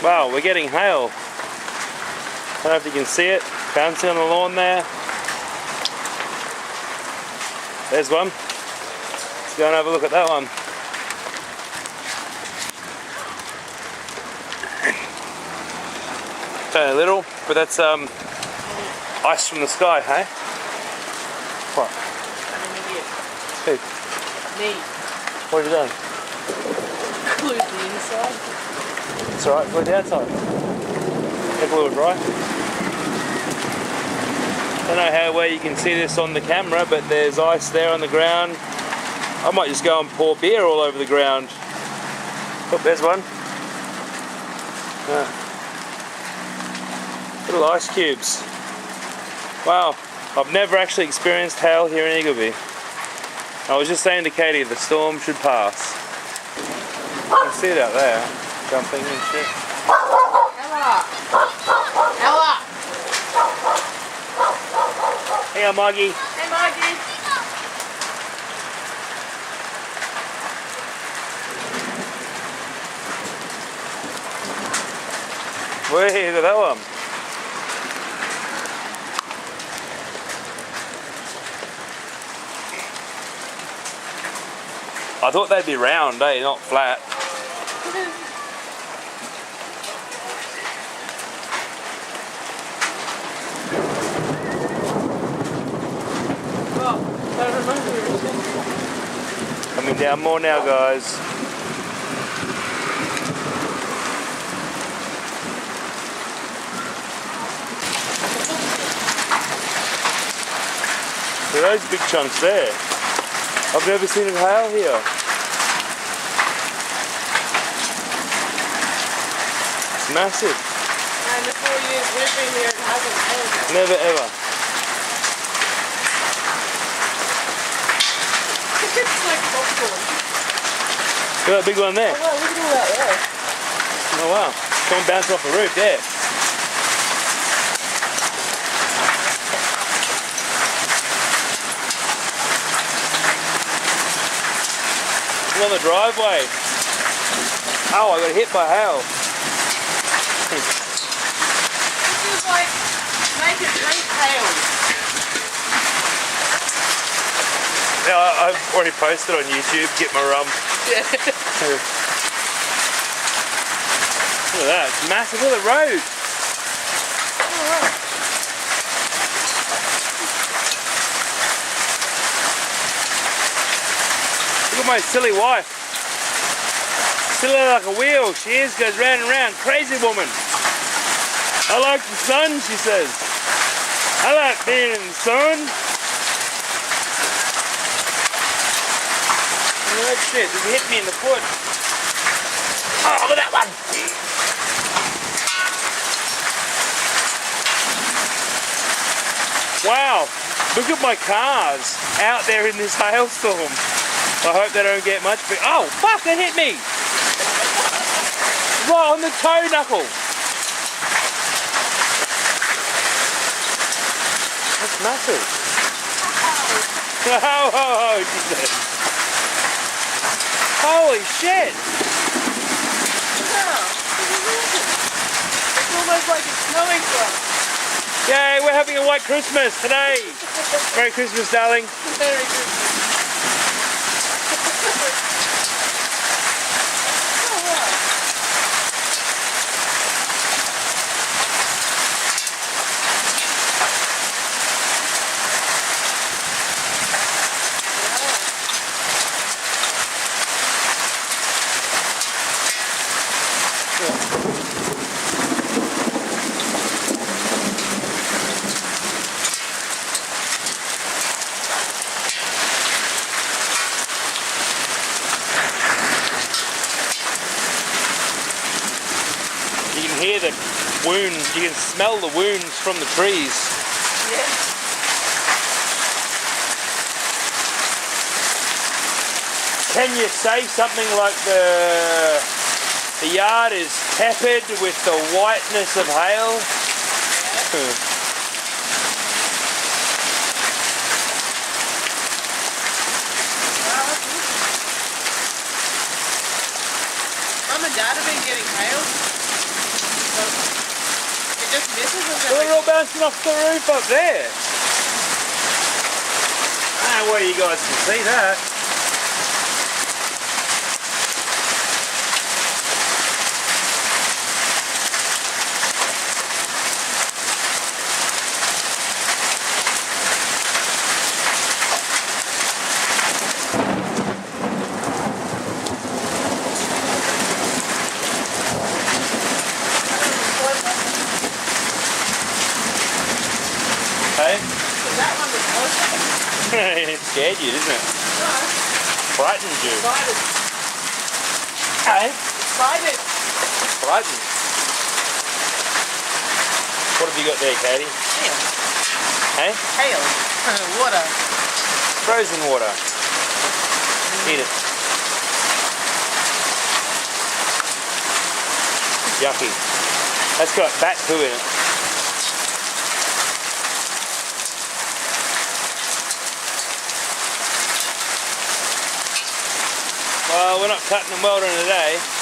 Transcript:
Wow, we're getting hail. I don't know if you can see it, bouncing on the lawn there. There's one. Let's go and have a look at that one. A little, but that's ice from the sky, hey? What? I'm an idiot. Who? Me. What have you done? Glued the inside. It's alright, glue the outside. The glue it dry. I don't know how well you can see this on the camera, but there's ice there on the ground. I might just go and pour beer all over the ground. Oh, there's one. Little ice cubes. Wow, I've never actually experienced hail here in Eagleby. I was just saying to Katie, the storm should pass. You can see it out there, jumping and shit. Ella! Ella! Hey, Maggie. Hey, Maggie! Wait, look at that one. I thought they'd be round, eh? Not flat. Coming down more now, guys. So those big chunks there. I've never seen it hail here. It's massive. And the 4 years we've been here, it hasn't hailed. Never ever. It's like popcorn. Look at that big one there. Oh, wow, look at all that there. Oh wow. Someone bouncing off the roof there. On the driveway. Oh, I got hit by hail. This is like, make it drink hail. Yeah, I've already posted on YouTube, get my rum. Yeah. Look at that, it's massive. Look at the road. Look at my silly wife. Silly like a wheel. She is, goes round and round. Crazy woman. I like the sun, she says. I like being in the sun. Oh shit, did he hit me in the foot? Oh, look at that one! Wow, look at my cars out there in this hailstorm. I hope they don't get much big. Oh, fuck, that hit me! Right on the toe knuckle. That's massive. Oh, she said. Holy shit! Yeah. It's almost like it's snowing for us. Yay, we're having a white Christmas today! Merry Christmas, darling. Merry Christmas. You can hear the wounds, you can smell the wounds from the trees. Yeah. Can you say something like the yard is peppered with the whiteness of hail? Yeah. Mum and Dad have been getting hail. It just misses us Well, every they're all bouncing off the roof up there. I don't know where you guys can see that. Hey? That one was awesome. It scared you, didn't it? No, Frightened you. excited. Hey? Excited. Frightened. What have you got there, Katie? Hail. Hey? Hail. Water. Frozen water. Eat it. Yucky. That's got bat poo in it. Well, we're not cutting and welding today.